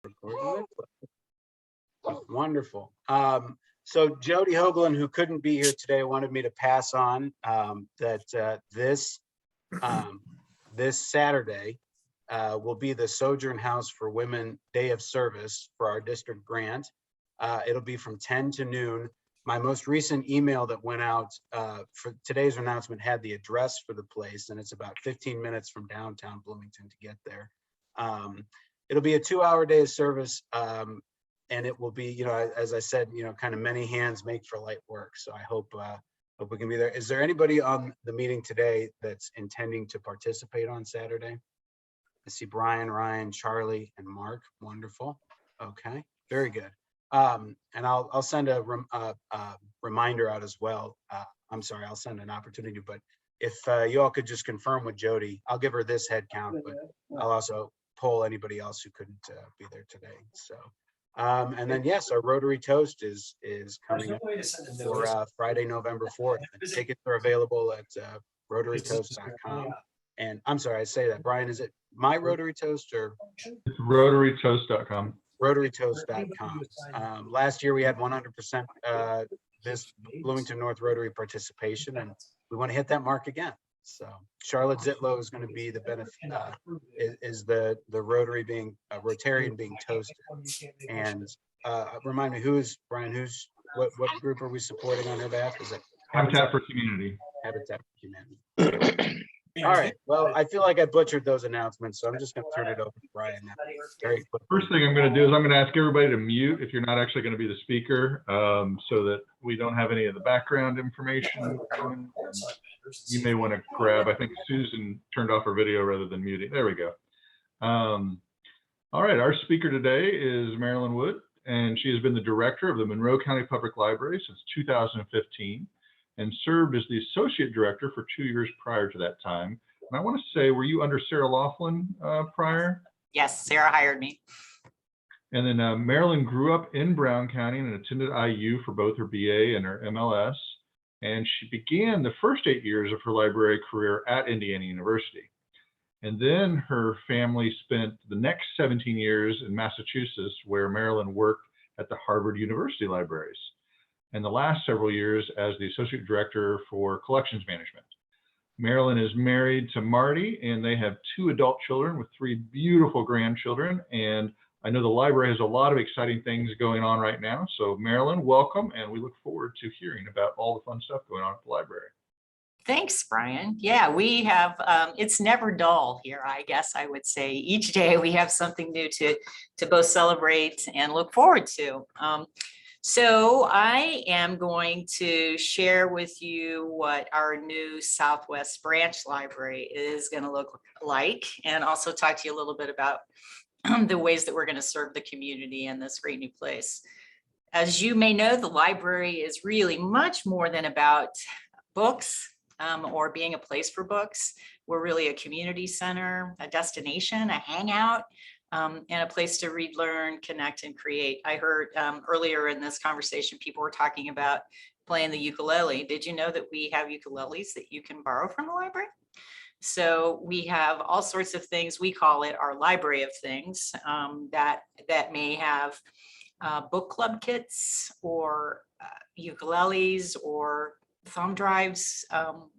Recording it. Wonderful. So Jody Hoagland, who couldn't be here today, wanted me to pass on that this Saturday will be the Sojourn House for Women Day of Service for our district grant. It'll be from 10 to noon. My most recent email that went out for today's announcement had the address for the place, and it's about 15 minutes from downtown Bloomington to get there. It'll be a 2-hour day of service, and it will be, as I said, kind of many hands make for light work. So I hope we can be there. Is there anybody on the meeting today that's intending to participate on Saturday? I see Brian, Ryan, Charlie, and Mark. Wonderful. Okay, very good. And I'll send a reminder out as well. I'm sorry, I'll send an opportunity, but if you all could just confirm with Jody, I'll give her this head count, but I'll also poll anybody else who couldn't be there today. So, and then yes, our Rotary Toast is coming up for Friday, November 4th. And tickets are available at rotarytoast.com. And I'm sorry, I say that. Brian, is it my Rotary Toast or? It's rotarytoast.com. rotarytoast.com. Last year we had 100% this Bloomington North Rotary participation, and we want to hit that mark again. So Charlotte Zitlow is going to be the benefit, is the Rotary being Rotarian being toasted. And remind me, Brian, what group are we supporting on her behalf? Is it Habitat for Community? Habitat for Humanity. All right. Well, I feel like I butchered those announcements, so I'm just going to turn it over to Brian now. Very quickly. First thing I'm going to do is I'm going to ask everybody to mute if you're not actually going to be the speaker, so that we don't have any of the background information. You may want to grab, I think Susan turned off her video rather than muting. There we go. All right. Our speaker today is Marilyn Wood, and she has been the director of the Monroe County Public Library since 2015. And served as the associate director for 2 years prior to that time. And I want to say, were you under Sarah Laughlin prior? Yes, Sarah hired me. And then Marilyn grew up in Brown County and attended IU for both her BA and her MLS. And she began the first 8 years of her library career at Indiana University. And then her family spent the next 17 years in Massachusetts, where Marilyn worked at the Harvard University Libraries, and the last several years as the associate director for collections management. Marilyn is married to Marty, and they have 2 adult children with 3 beautiful grandchildren. And I know the library has a lot of exciting things going on right now. So Marilyn, welcome, and we look forward to hearing about all the fun stuff going on at the library. Thanks, Brian. Yeah, we have, it's never dull here, I guess I would say. Each day we have something new to both celebrate and look forward to. So I am going to share with you what our new Southwest Branch Library is going to look like, and also talk to you a little bit about the ways that we're going to serve the community in this great new place. As you may know, the library is really much more than about books or being a place for books. We're really a community center, a destination, a hangout, and a place to read, learn, connect, and create. I heard earlier in this conversation, people were talking about playing the ukulele. Did you know that we have ukuleles that you can borrow from the library? So we have all sorts of things. We call it our library of things that may have book club kits or ukuleles or thumb drives.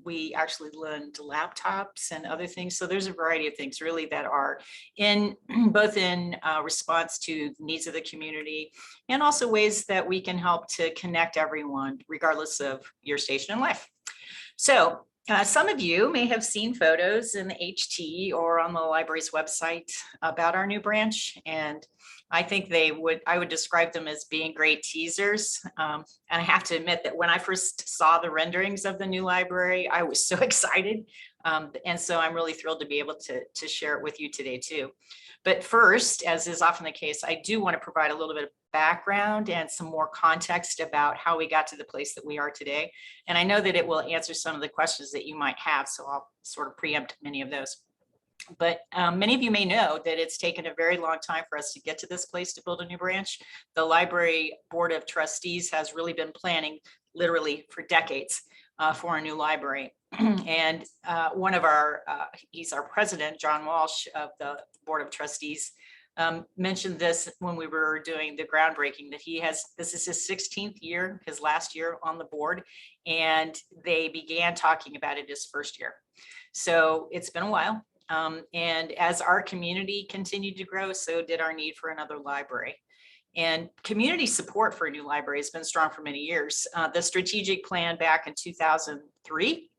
We actually lend laptops and other things. So there's a variety of things really that are in both in response to the needs of the community, and also ways that we can help to connect everyone regardless of your station in life. So some of you may have seen photos in the HT or on the library's website about our new branch, and I think I would describe them as being great teasers. And I have to admit that when I first saw the renderings of the new library, I was so excited. And so I'm really thrilled to be able to share it with you today too. But first, as is often the case, I do want to provide a little bit of background and some more context about how we got to the place that we are today. And I know that it will answer some of the questions that you might have, so I'll sort of preempt many of those. But many of you may know that it's taken a very long time for us to get to this place to build a new branch. The library board of trustees has really been planning literally for decades for a new library. And one of our, he's our president, John Walsh of the board of trustees, mentioned this when we were doing the groundbreaking, that this is his 16th year, his last year on the board, and they began talking about it his first year. So it's been a while. And as our community continued to grow, so did our need for another library. And community support for a new library has been strong for many years. The strategic plan back in 2003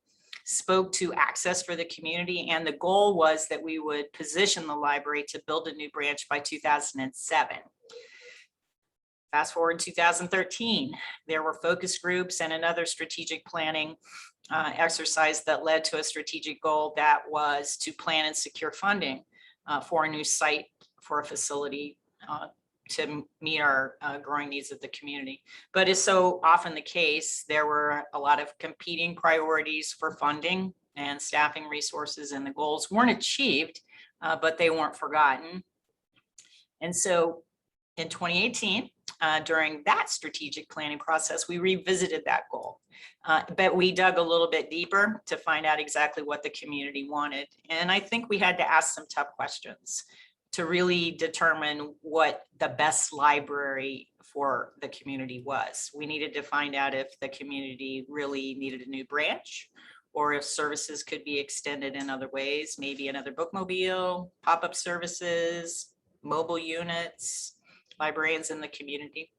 spoke to access for the community, and the goal was that we would position the library to build a new branch by 2007. Fast forward 2013, there were focus groups and another strategic planning exercise that led to a strategic goal that was to plan and secure funding for a new site for a facility to meet our growing needs of the community. But as so often the case, there were a lot of competing priorities for funding and staffing resources, and the goals weren't achieved, but they weren't forgotten. And so in 2018, during that strategic planning process, we revisited that goal, but we dug a little bit deeper to find out exactly what the community wanted. And I think we had to ask some tough questions to really determine what the best library for the community was. We needed to find out if the community really needed a new branch, or if services could be extended in other ways, maybe another bookmobile, pop-up services, mobile units, librarians in the community.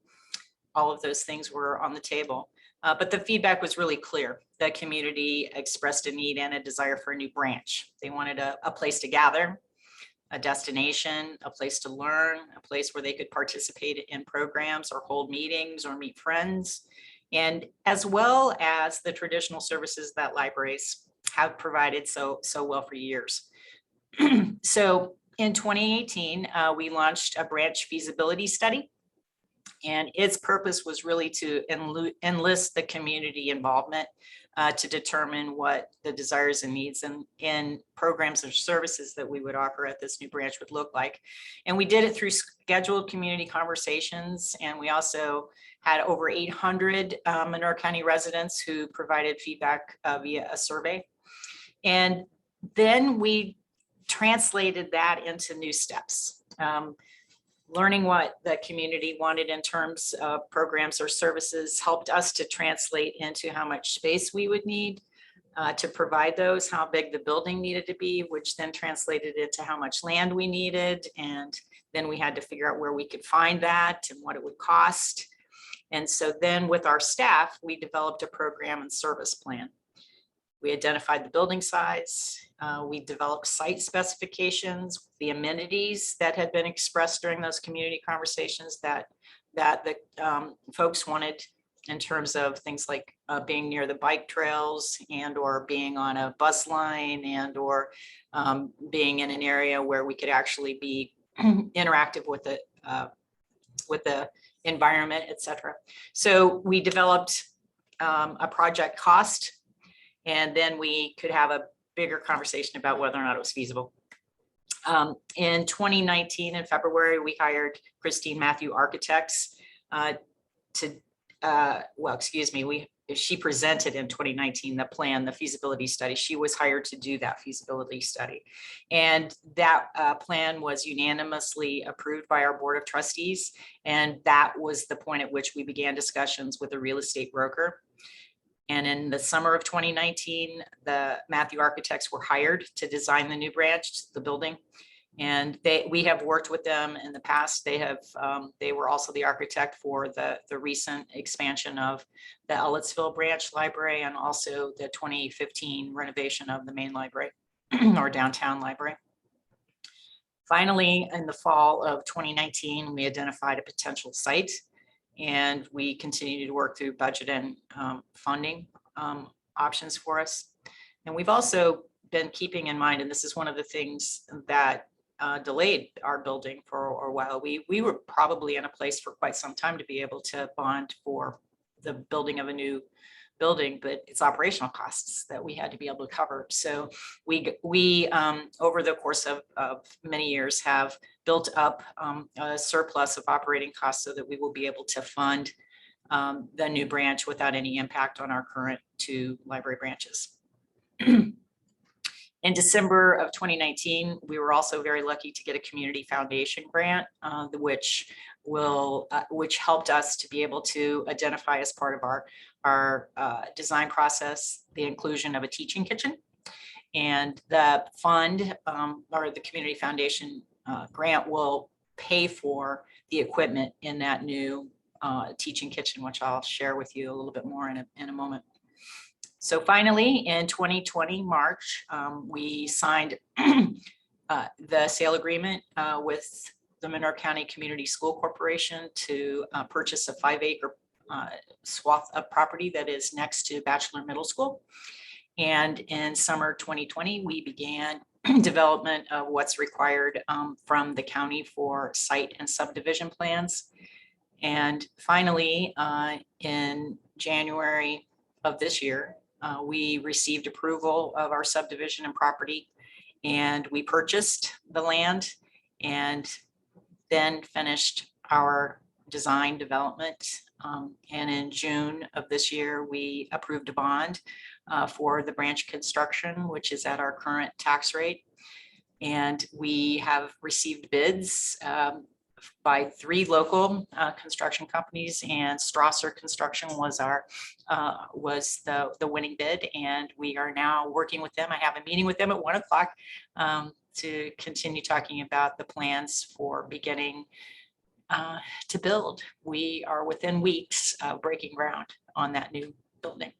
All of those things were on the table. But the feedback was really clear. The community expressed a need and a desire for a new branch. They wanted a place to gather, a destination, a place to learn, a place where they could participate in programs or hold meetings or meet friends, and as well as the traditional services that libraries have provided so well for years. So in 2018, we launched a branch feasibility study, and its purpose was really to enlist the community involvement to determine what the desires and needs in programs or services that we would offer at this new branch would look like. And we did it through scheduled community conversations. And we also had over 800 Monroe County residents who provided feedback via a survey. And then we translated that into new steps. Learning what the community wanted in terms of programs or services helped us to translate into how much space we would need to provide those, how big the building needed to be, which then translated into how much land we needed. And then we had to figure out where we could find that and what it would cost. And so then with our staff, we developed a program and service plan. We identified the building size. We developed site specifications, the amenities that had been expressed during those community conversations that the folks wanted, in terms of things like being near the bike trails and or being on a bus line and or being in an area where we could actually be interactive with the environment, et cetera. So we developed a project cost, and then we could have a bigger conversation about whether or not it was feasible. In 2019, in February, we hired Christine Matthew Architects she presented in 2019 the plan, the feasibility study. She was hired to do that feasibility study. And that plan was unanimously approved by our board of trustees. And that was the point at which we began discussions with a real estate broker. And in the summer of 2019, the Matthew Architects were hired to design the new branch, the building. And we have worked with them in the past. They were also the architect for the recent expansion of the Ellettsville branch library, and also the 2015 renovation of the main library or downtown library. Finally, in the fall of 2019, we identified a potential site, and we continue to work through budget and funding options for us. And we've also been keeping in mind, and this is one of the things that delayed our building for a while. We were probably in a place for quite some time to be able to bond for the building of a new building, but it's operational costs that we had to be able to cover. So we over the course of many years have built up a surplus of operating costs so that we will be able to fund the new branch without any impact on our current two library branches. In December of 2019, we were also very lucky to get a community foundation grant, which helped us to be able to identify as part of our design process the inclusion of a teaching kitchen. And the fund or the community foundation grant will pay for the equipment in that new teaching kitchen, which I'll share with you a little bit more in a moment. So finally, in 2020 March, we signed the sale agreement with the Monroe County Community School Corporation to purchase a 5-acre swath of property that is next to Bachelor Middle School. And in summer 2020, we began development of what's required from the county for site and subdivision plans. And finally, in January of this year, we received approval of our subdivision and property, and we purchased the land and then finished our design development. And in June of this year, we approved a bond for the branch construction, which is at our current tax rate. And we have received bids by 3 local construction companies, and Strasser Construction was the winning bid, and we are now working with them. I have a meeting with them at 1 o'clock to continue talking about the plans for beginning to build. We are within weeks of breaking ground on that new building.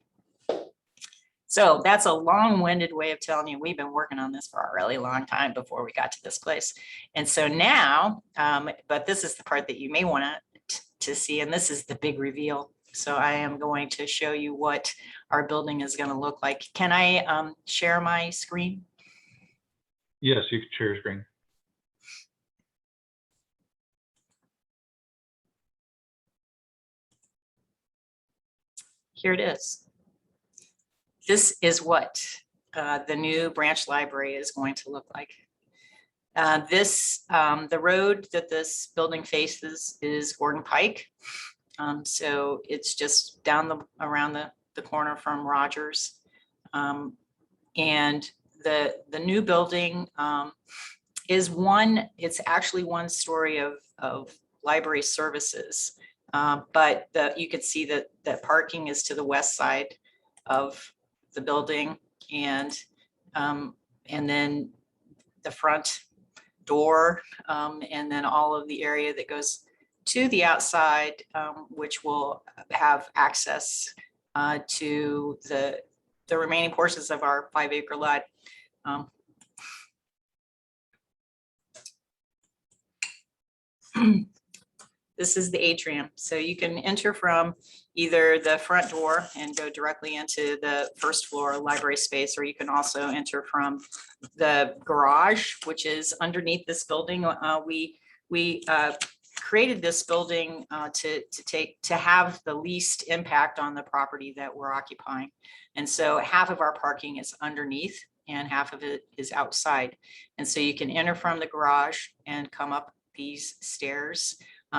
So that's a long-winded way of telling you we've been working on this for a really long time before we got to this place. And so now, but this is the part that you may want to see, and this is the big reveal. So I am going to show you what our building is going to look like. Can I share my screen? Yes, you can share your screen. Here it is. This is what the new branch library is going to look like. The road that this building faces is Gordon Pike. So it's just around the corner from Rogers. And the new building it's actually one story of library services. But you can see that parking is to the west side of the building, and then the front door, and then all of the area that goes to the outside, which will have access to the remaining portions of our 5-acre lot. This is the atrium. So you can enter from either the front door and go directly into the first floor library space, or you can also enter from the garage, which is underneath this building. We created this building to have the least impact on the property that we're occupying. And so half of our parking is underneath and half of it is outside. And so you can enter from the garage and come up these stairs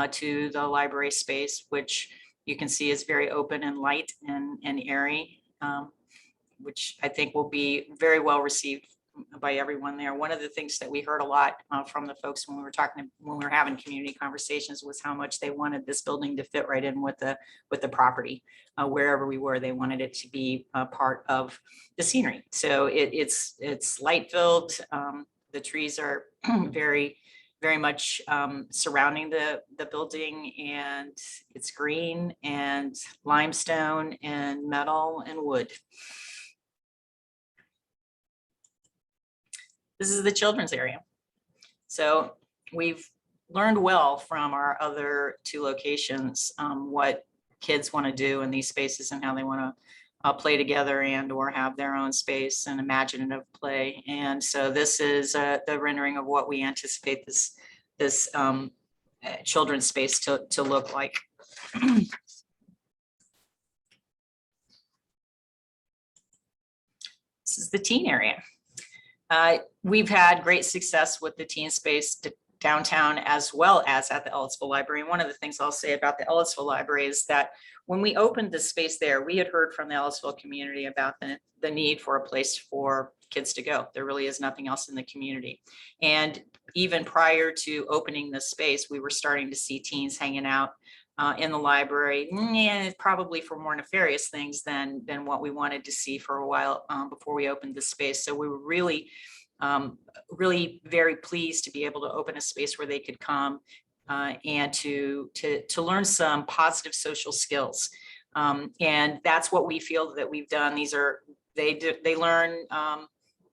to the library space, which you can see is very open and light and airy, which I think will be very well received by everyone there. One of the things that we heard a lot from the folks when we were having community conversations was how much they wanted this building to fit right in with the property. Wherever we were, they wanted it to be a part of the scenery. So it's light filled. The trees are very much surrounding the building, and it's green and limestone and metal and wood. This is the children's area. So we've learned well from our other 2 locations what kids want to do in these spaces and how they want to play together and or have their own space and imaginative play. And so this is the rendering of what we anticipate this children's space to look like. This is the teen area. We've had great success with the teen space downtown as well as at the Ellisville Library. And one of the things I'll say about the Ellisville Library is that when we opened the space there, we had heard from the Ellisville community about the need for a place for kids to go. There really is nothing else in the community. And even prior to opening the space, we were starting to see teens hanging out in the library, and probably for more nefarious things than what we wanted to see for a while before we opened the space. So we were really very pleased to be able to open a space where they could come and to learn some positive social skills. And that's what we feel that we've done. They learn,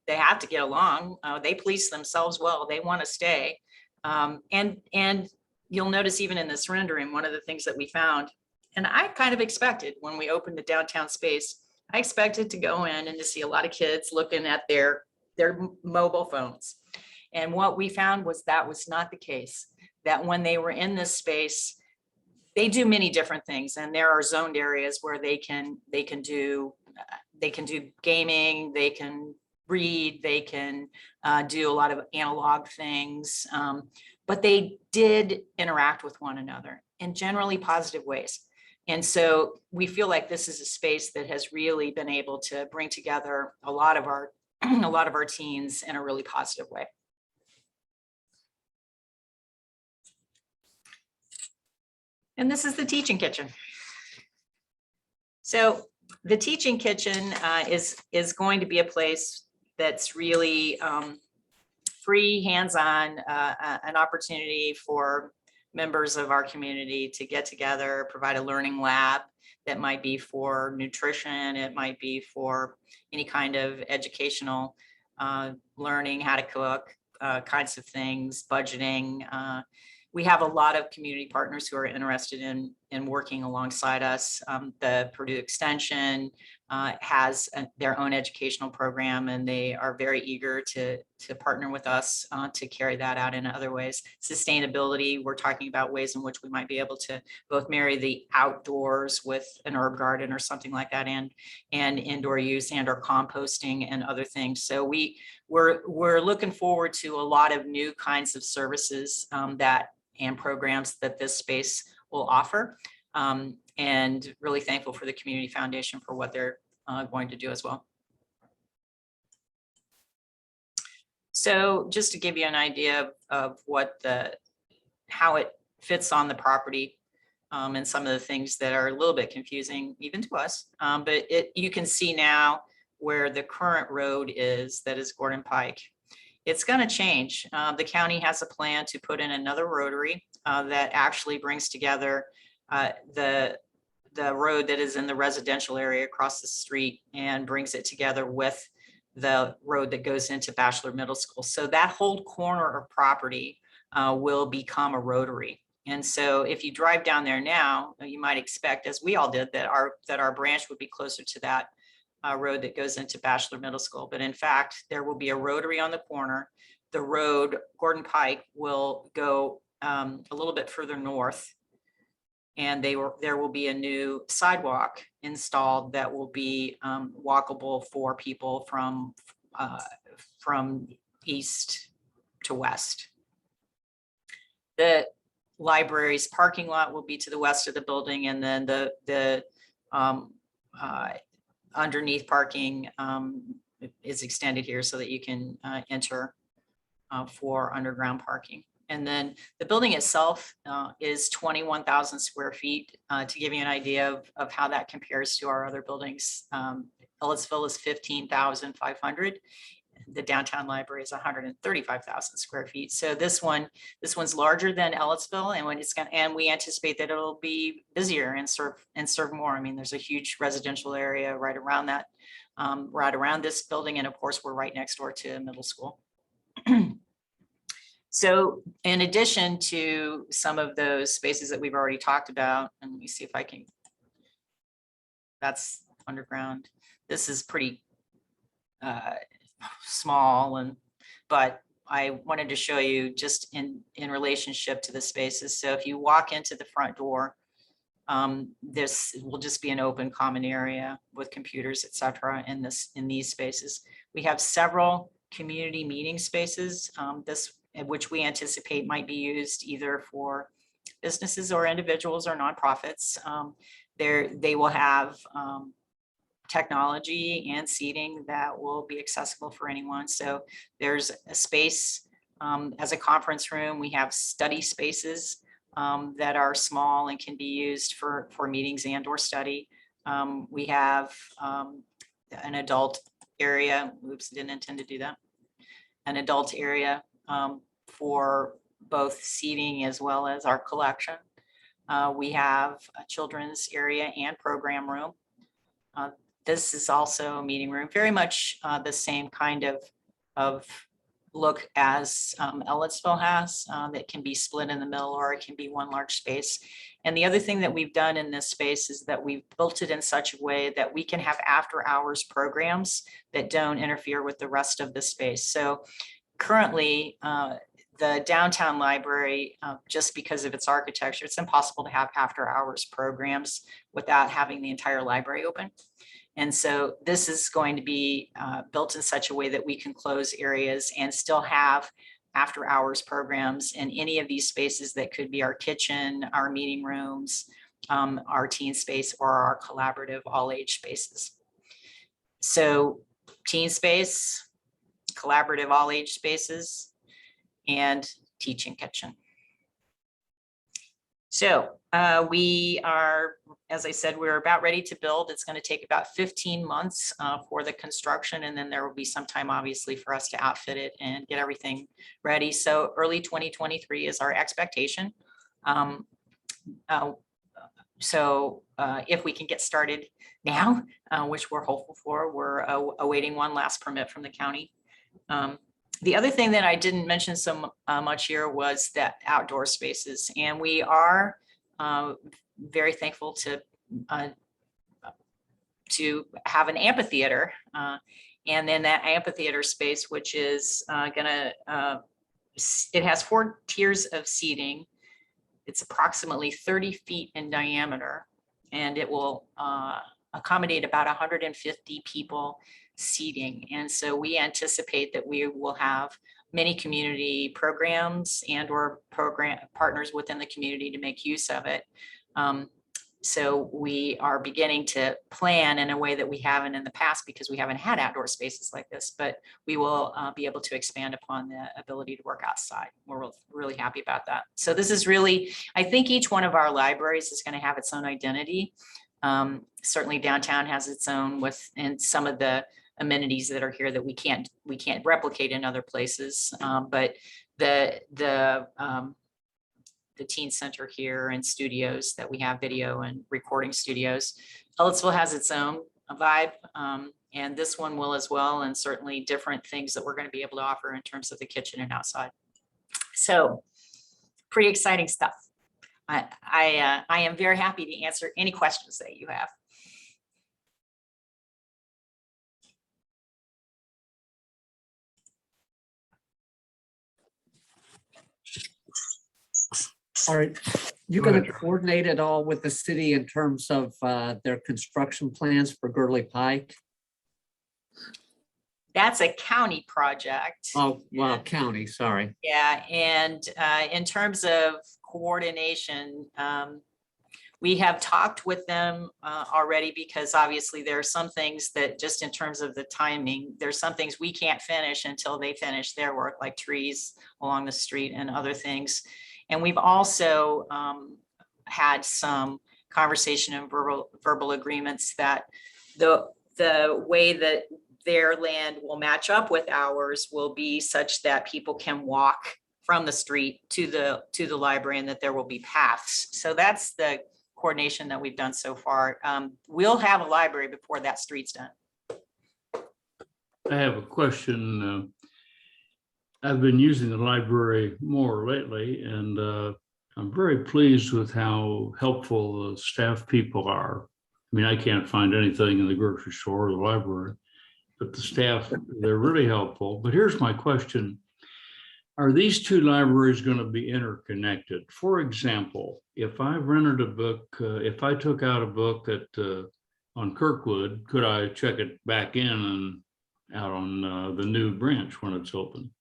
they have to get along. They police themselves well. They want to stay. And you'll notice even in this rendering, one of the things that we found, and I kind of expected when we opened the downtown space, I expected to go in and to see a lot of kids looking at their mobile phones. And what we found was that was not the case, that when they were in this space, they do many different things. And there are zoned areas where they can do gaming, they can read, they can do a lot of analog things, but they did interact with one another in generally positive ways. And so we feel like this is a space that has really been able to bring together a lot of our teens in a really positive way. And this is the teaching kitchen. So the teaching kitchen is going to be a place that's really free, hands-on, an opportunity for members of our community to get together, provide a learning lab that might be for nutrition, it might be for any kind of educational learning, how to cook, kinds of things, budgeting. We have a lot of community partners who are interested in working alongside us. The Purdue Extension has their own educational program, and they are very eager to partner with us to carry that out in other ways. Sustainability, we're talking about ways in which we might be able to both marry the outdoors with an herb garden or something like that, and indoor use and or composting and other things. So we're looking forward to a lot of new kinds of services and programs that this space will offer. And really thankful for the Community Foundation for what they're going to do as well. So just to give you an idea of how it fits on the property, and some of the things that are a little bit confusing even to us, but you can see now where the current road is, that is Gordon Pike. It's going to change. The county has a plan to put in another rotary that actually brings together the road that is in the residential area across the street and brings it together with the road that goes into Bachelor Middle School. So that whole corner of property will become a rotary. And so if you drive down there now, you might expect, as we all did, that our branch would be closer to that road that goes into Bachelor Middle School. But in fact, there will be a rotary on the corner. The road, Gordon Pike, will go a little bit further north, and there will be a new sidewalk installed that will be walkable for people from east to west. The library's parking lot will be to the west of the building, and then the underneath parking is extended here so that you can enter for underground parking. And then the building itself is 21,000 square feet. To give you an idea of how that compares to our other buildings, Ellisville is 15,500. The downtown library is 135,000 square feet. So this one's larger than Ellisville, and we anticipate that it'll be busier and serve more. I mean, there's a huge residential area right around that, right around this building, and of course, we're right next door to middle school. So in addition to some of those spaces that we've already talked about, and let me see if I can, that's underground. This is pretty small, but I wanted to show you just in relationship to the spaces. So if you walk into the front door, this will just be an open common area with computers, etc. in these spaces. We have several community meeting spaces. which we anticipate might be used either for businesses or individuals or nonprofits. They will have technology and seating that will be accessible for anyone. So there's a space as a conference room. We have study spaces that are small and can be used for meetings and or study. We have an adult area. Oops, didn't intend to do that. An adult area for both seating as well as our collection. We have a children's area and program room. This is also a meeting room, very much the same kind of look as Ellettsville has, that can be split in the middle, or it can be one large space. And the other thing that we've done in this space is that we've built it in such a way that we can have after hours programs that don't interfere with the rest of the space. So currently, the downtown library, just because of its architecture, it's impossible to have after hours programs without having the entire library open. And so this is going to be built in such a way that we can close areas and still have after hours programs in any of these spaces that could be our kitchen, our meeting rooms, our teen space, or our collaborative all age spaces. So teen space, collaborative all age spaces, and teaching kitchen. So we are, as I said, we're about ready to build. It's going to take about 15 months for the construction, and then there will be some time, obviously, for us to outfit it and get everything ready. So early 2023 is our expectation. If we can get started now, which we're hopeful for, we're awaiting one last permit from the county. The other thing that I didn't mention so much here was that outdoor spaces, and we are very thankful to have an amphitheater, and then that amphitheater space, which is it has 4 tiers of seating. It's approximately 30 feet in diameter, and it will accommodate about 150 people seating. And so we anticipate that we will have many community programs and or program partners within the community to make use of it. So we are beginning to plan in a way that we haven't in the past, because we haven't had outdoor spaces like this, but we will be able to expand upon the ability to work outside. We're really happy about that. So this is really, I think each one of our libraries is going to have its own identity. Certainly downtown has its own, and some of the amenities that are here that we can't replicate in other places. But the teen center here and studios that we have, video and recording studios, Ellettsville has its own vibe, and this one will as well, and certainly different things that we're going to be able to offer in terms of the kitchen and outside. So pretty exciting stuff. I am very happy to answer any questions that you have. All right, you're going to coordinate it all with the city in terms of their construction plans for Gurley Pike? That's a county project. Oh, well, county, sorry. Yeah, and in terms of coordination, we have talked with them already, because obviously there are some things that, just in terms of the timing, there's some things we can't finish until they finish their work, like trees along the street and other things. And we've also had some conversation and verbal agreements that the way that their land will match up with ours will be such that people can walk from the street to the library, and that there will be paths. So that's the coordination that we've done so far. We'll have a library before that street's done. I have a question. I've been using the library more lately, and I'm very pleased with how helpful the staff people are. I mean, I can't find anything in the grocery store or the library, but the staff, they're really helpful. But here's my question. Are these two libraries going to be interconnected? For example, if I rented a book, if I took out a book that on Kirkwood, could I check it back in and out on the new branch when it's open?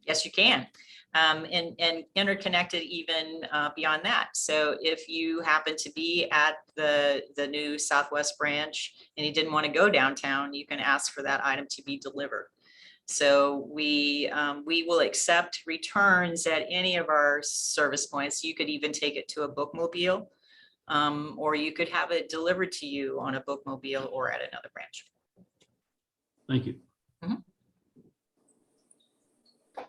Yes, you can. and interconnected even beyond that. So if you happen to be at the new Southwest branch and you didn't want to go downtown, you can ask for that item to be delivered. So we will accept returns at any of our service points. You could even take it to a bookmobile, or you could have it delivered to you on a bookmobile or at another branch. Thank you.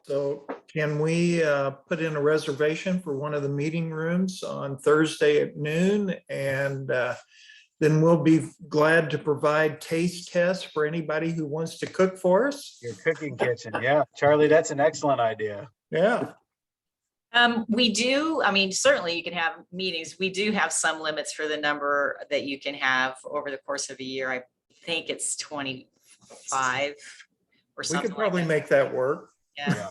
So can we put in a reservation for one of the meeting rooms on Thursday at noon? And then we'll be glad to provide taste tests for anybody who wants to cook for us. Your cooking kitchen. Yeah, Charlie, that's an excellent idea. Yeah. We do, I mean, certainly you can have meetings. We do have some limits for the number that you can have over the course of a year. I think it's 25 or We something could like probably that. make that work. Yeah,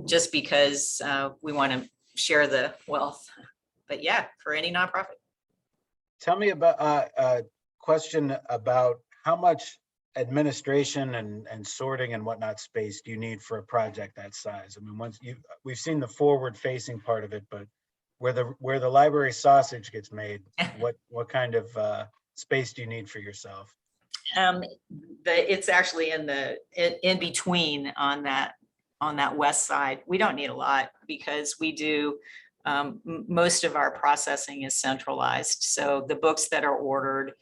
just because we want to share the wealth. But yeah, for any nonprofit. Tell me about a question about how much administration and sorting and whatnot space do you need for a project that size? I mean, we've seen the forward facing part of it, but where the library sausage gets made, what kind of space do you need for yourself? It's actually in between on that west side. We don't need a lot because we do most of our processing is centralized. So the books that are ordered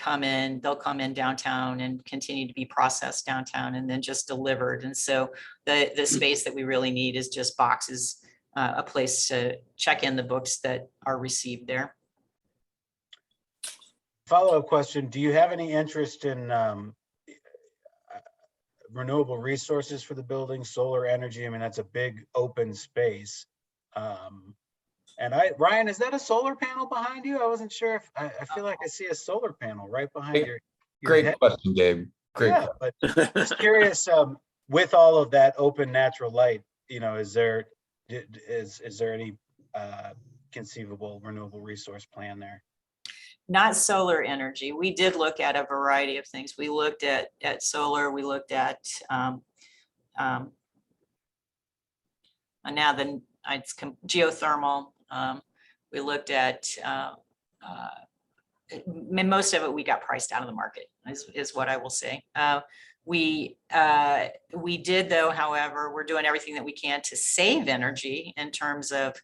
they'll come in downtown and continue to be processed downtown and then just delivered. And so the space that we really need is just boxes, a place to check in the books that are received there. Follow-up question, do you have any interest in renewable resources for the building, solar energy? I mean, that's a big open space. And Ryan, is that a solar panel behind you? I wasn't sure if, I feel like I see a solar panel right behind your Great head. question, Gabe. Great. Yeah, but just curious, with all of that open natural light, you know, is there any conceivable renewable resource plan there? Not solar energy. We did look at a variety of things. We looked at solar. We looked at and now it's geothermal. We looked at most of it. We got priced out of the market, is what I will say. We did, though, however, we're doing everything that we can to save energy in terms of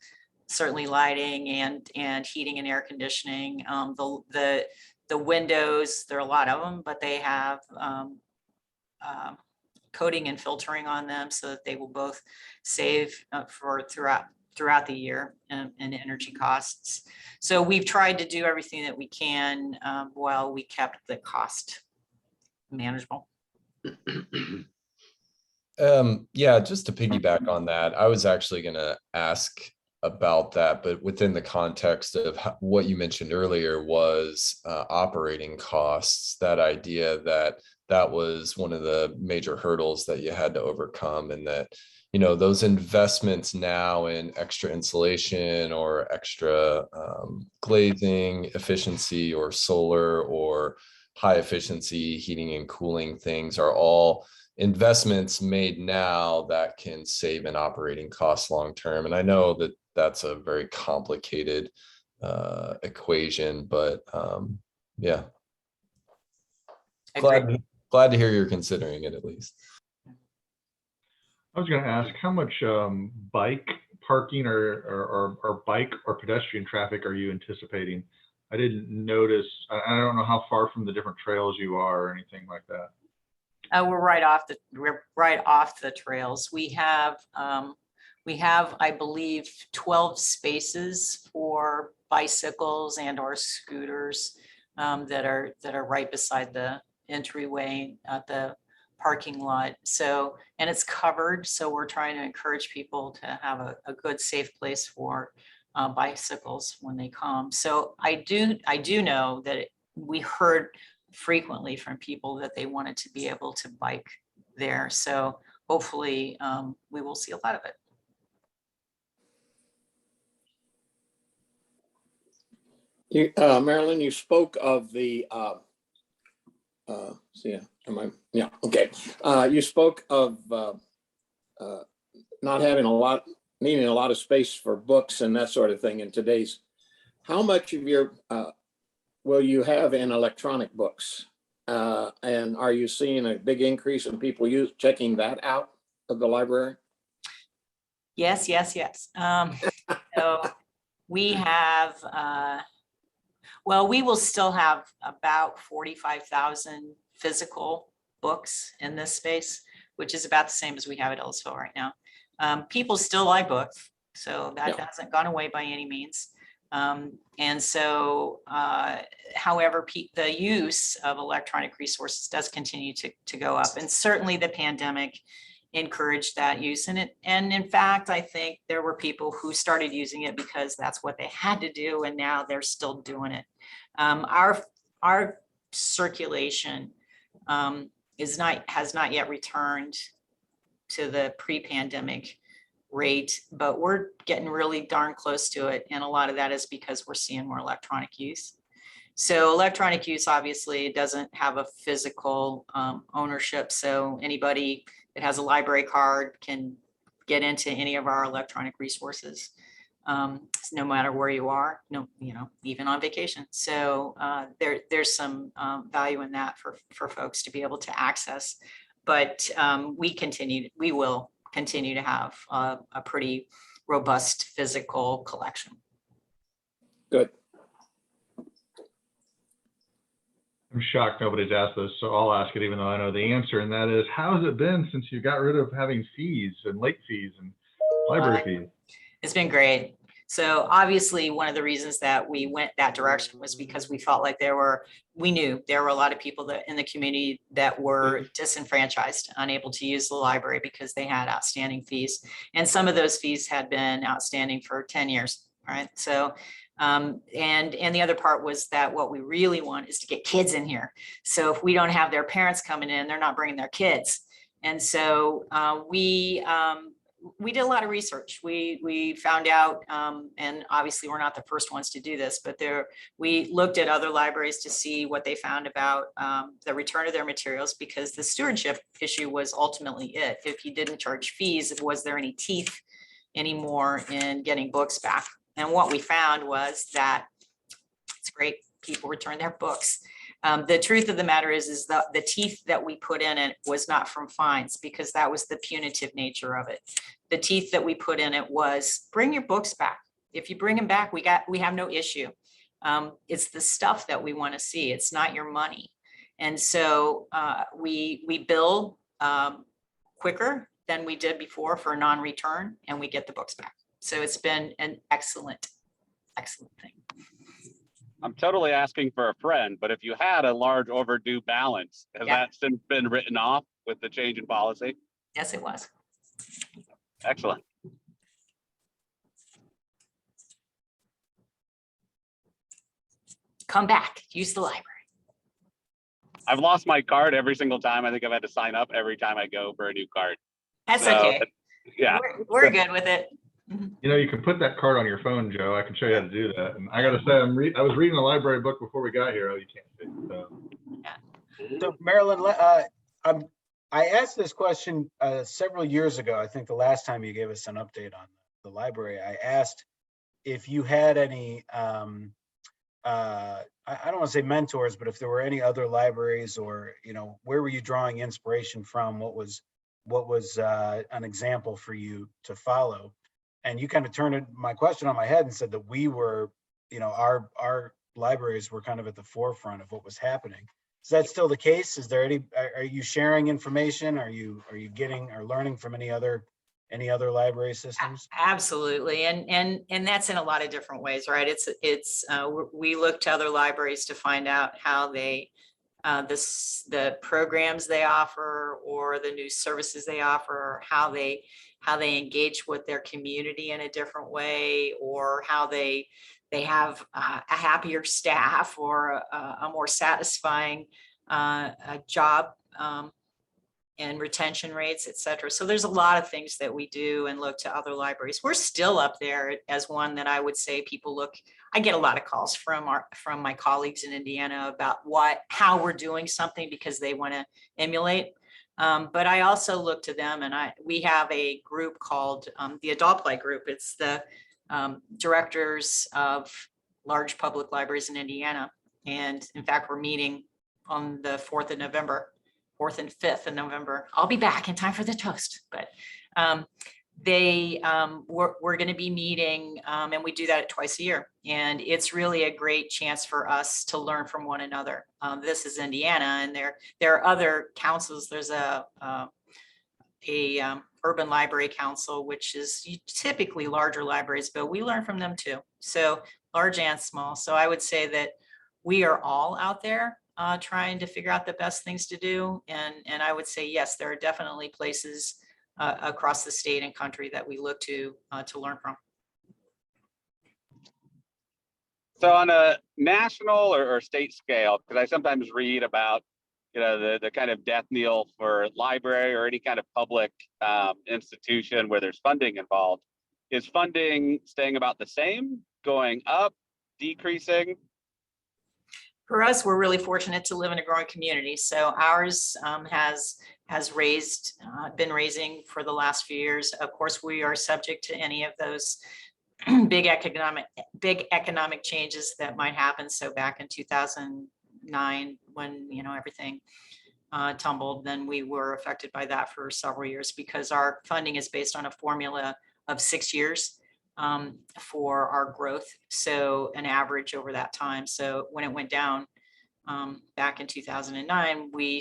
certainly lighting and heating and air conditioning. The windows, there are a lot of them, but they have coating and filtering on them so that they will both save throughout the year in energy costs. So we've tried to do everything that we can while we kept the cost manageable. Yeah, just to piggyback on that, I was actually going to ask about that, but within the context of what you mentioned earlier was operating costs, that idea that was one of the major hurdles that you had to overcome, and that, you know, those investments now in extra insulation or extra glazing efficiency or solar or high efficiency heating and cooling things are all investments made now that can save in operating costs long term. And I know that that's a very complicated equation, but yeah, glad to hear you're considering it at least. I was going to ask, how much bike parking or bike or pedestrian traffic are you anticipating? I didn't notice. I don't know how far from the different trails you are or anything like that. We're right off the trails. We have, I believe, 12 spaces for bicycles and or scooters that are right beside the entryway at the parking lot. So, and it's covered. So we're trying to encourage people to have a good, safe place for bicycles when they come. So I do know that we heard frequently from people that they wanted to be able to bike there. So hopefully we will see a lot of it. Marilyn, you spoke of the you spoke of not having a lot, needing a lot of space for books and that sort of thing in today's, how much of your, will you have in electronic books? And are you seeing a big increase in people checking that out of the library? Yes, yes, yes. So we have, well, we will still have about 45,000 physical books in this space, which is about the same as we have at Ellisville right now. People still like books, so that hasn't gone away by any means. And so, however, the use of electronic resources does continue to go up, and certainly the pandemic encouraged that use. And in fact, I think there were people who started using it because that's what they had to do, and now they're still doing it. Our circulation has not yet returned to the pre-pandemic rate, but we're getting really darn close to it. And a lot of that is because we're seeing more electronic use. So electronic use obviously doesn't have a physical ownership. So anybody that has a library card can get into any of our electronic resources, no matter where you are, even on vacation. So there's some value in that for folks to be able to access. But we will continue to have a pretty robust physical collection. Good. I'm shocked nobody's asked this, so I'll ask it even though I know the answer, and that is, how has it been since you got rid of having fees and late fees and library fees? It's been great. So obviously one of the reasons that we went that direction was because we felt like we knew there were a lot of people that in the community that were disenfranchised, unable to use the library because they had outstanding fees. And some of those fees had been outstanding for 10 years, right? So, and the other part was that what we really want is to get kids in here. So if we don't have their parents coming in, they're not bringing their kids. And so we did a lot of research. We found out, and obviously we're not the first ones to do this, but we looked at other libraries to see what they found about the return of their materials, because the stewardship issue was ultimately it. If you didn't charge fees, was there any teeth anymore in getting books back? And what we found was that it's great, people return their books. The truth of the matter is the teeth that we put in it was not from fines, because that was the punitive nature of it. The teeth that we put in it was, bring your books back. If you bring them back, we have no issue. It's the stuff that we want to see. It's not your money. And so we bill quicker than we did before for non-return, and we get the books back. So it's been an excellent thing. I'm totally asking for a friend, but if you had a large overdue balance, has that since been written off with the change in policy? Yes, it was. Excellent. Come back, use the library. I've lost my card every single time. I think I've had to sign up every time I go for a new card. That's So, okay. Yeah. We're good with it. You can put that card on your phone, Joe. I can show you how to do that. And I got to say, I was reading a library book before we got here. Oh, you can't see it. So Marilyn, I asked this question several years ago. I think the last time you gave us an update on the library, I asked if you had any, I don't want to say mentors, but if there were any other libraries, or, where were you drawing inspiration from? What was an example for you to follow? And you kind of turned my question on my head and said that we were, our libraries were kind of at the forefront of what was happening. Is that still the case? Is there are you sharing information? Are you getting or learning from any other library systems? Absolutely. And that's in a lot of different ways, right? We look to other libraries to find out how they, the programs they offer, or the new services they offer, or how they engage with their community in a different way, or how they have a happier staff, or a more satisfying job and retention rates, et cetera. So there's a lot of things that we do and look to other libraries. We're still up there as one that I would say people look. I get a lot of calls from my colleagues in Indiana about how we're doing something, because they want to emulate. But I also look to them, and we have a group called the Adult Play Group. It's the directors of large public libraries in Indiana. And in fact, we're meeting on the 4th of November, 4th and 5th of November. I'll be back in time for the toast, but we're going to be meeting, and we do that twice a year. And it's really a great chance for us to learn from one another. This is Indiana, and there are other councils. There's a urban library council, which is typically larger libraries, but we learn from them too. So large and small. So I would say that we are all out there trying to figure out the best things to do. And I would say, yes, there are definitely places across the state and country that we look to learn from. So on a national or state scale, because I sometimes read about, the kind of death knell for library or any kind of public institution where there's funding involved. Is funding staying about the same, going up, decreasing? For us, we're really fortunate to live in a growing community. So ours has been raising for the last few years. Of course, we are subject to any of those big economic changes that might happen. So back in 2009, when everything tumbled, then we were affected by that for several years, because our funding is based on a formula of 6 years for our growth. So an average over that time. So when it went down back in 2009, we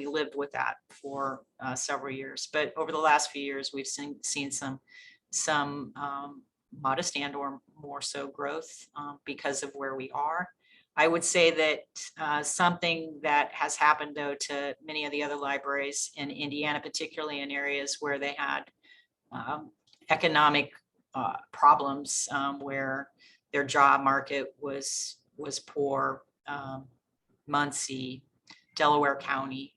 lived with that for several years. But over the last few years, we've seen some modest and or more so growth because of where we are. I would say that something that has happened though to many of the other libraries in Indiana, particularly in areas where they had economic problems, where their job market was poor, Muncie, Delaware County,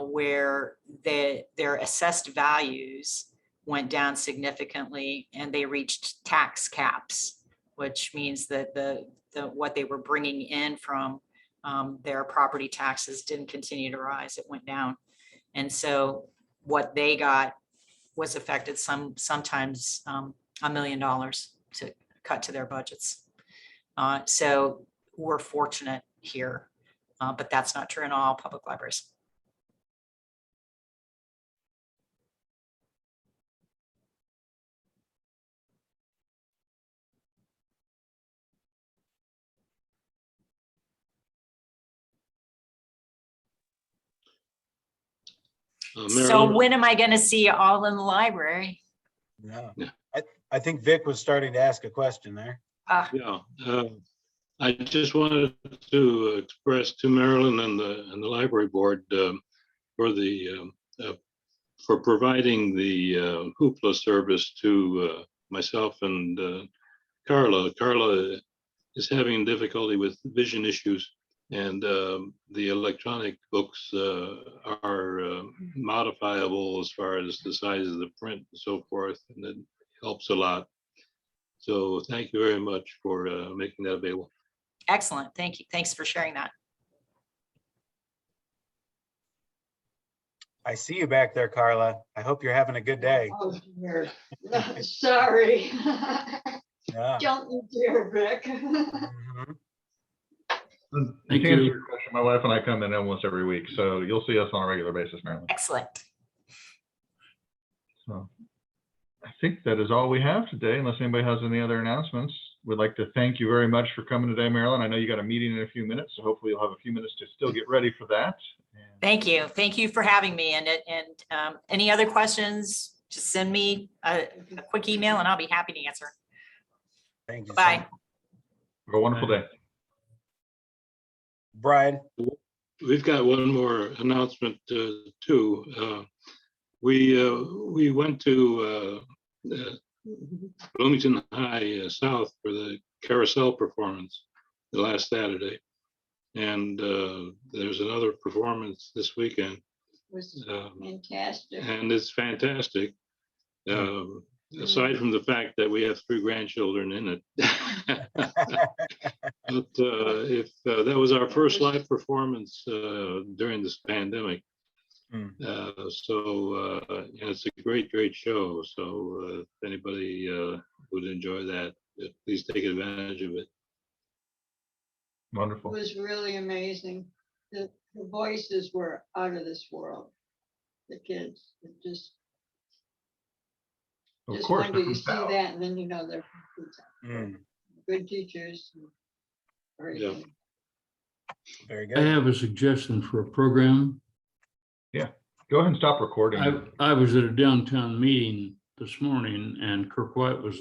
where their assessed values went down significantly, and they reached tax caps, which means that what they were bringing in from their property taxes didn't continue to rise, it went down. And so what they got was affected sometimes $1 million to cut to their budgets. So we're fortunate here, but that's not true in all public libraries. So when am I going to see you all in the library? Yeah. I think Vic was starting to ask a question there. Yeah, I just wanted to express to Marilyn and the library board for providing the hoopla service to myself and Carla. Carla is having difficulty with vision issues, and the electronic books are modifiable as far as the size of the print and so forth, and it helps a lot. So thank you very much for making that available. Excellent. Thank you. Thanks for sharing that. I see you back there, Carla. I hope you're having a good day. Oh, dear. Sorry. Yeah. Don't you dare, Vic. Mhm. Thank To answer you. your question, my wife and I come in almost every week, so you'll see us on a regular basis, Marilyn. Excellent. So I think that is all we have today, unless anybody has any other announcements. We'd like to thank you very much for coming today, Marilyn. I know you got a meeting in a few minutes, so hopefully you'll have a few minutes to still get ready for that. And Thank you. Thank you for having me. And any other questions, just send me a quick email and I'll be happy to answer. Thank you. Bye. have a wonderful day. Brian. We've got one more announcement too. We went to Bloomington High South for the carousel performance the last Saturday, and there's another performance this weekend. Was fantastic. And it's fantastic. Aside from the fact that we have 3 grandchildren in it. But if that was our first live performance during this pandemic. It's a great show. So if anybody would enjoy that, please take advantage of it. It Wonderful. was really amazing. The voices were out of this world. The kids, it just Of just course. wonder, they're you from see South. that and then you know they're Mm, good teachers. Everything. Very I good. have a suggestion for a program. Go ahead and stop recording. I was at a downtown meeting this morning and Kirk White was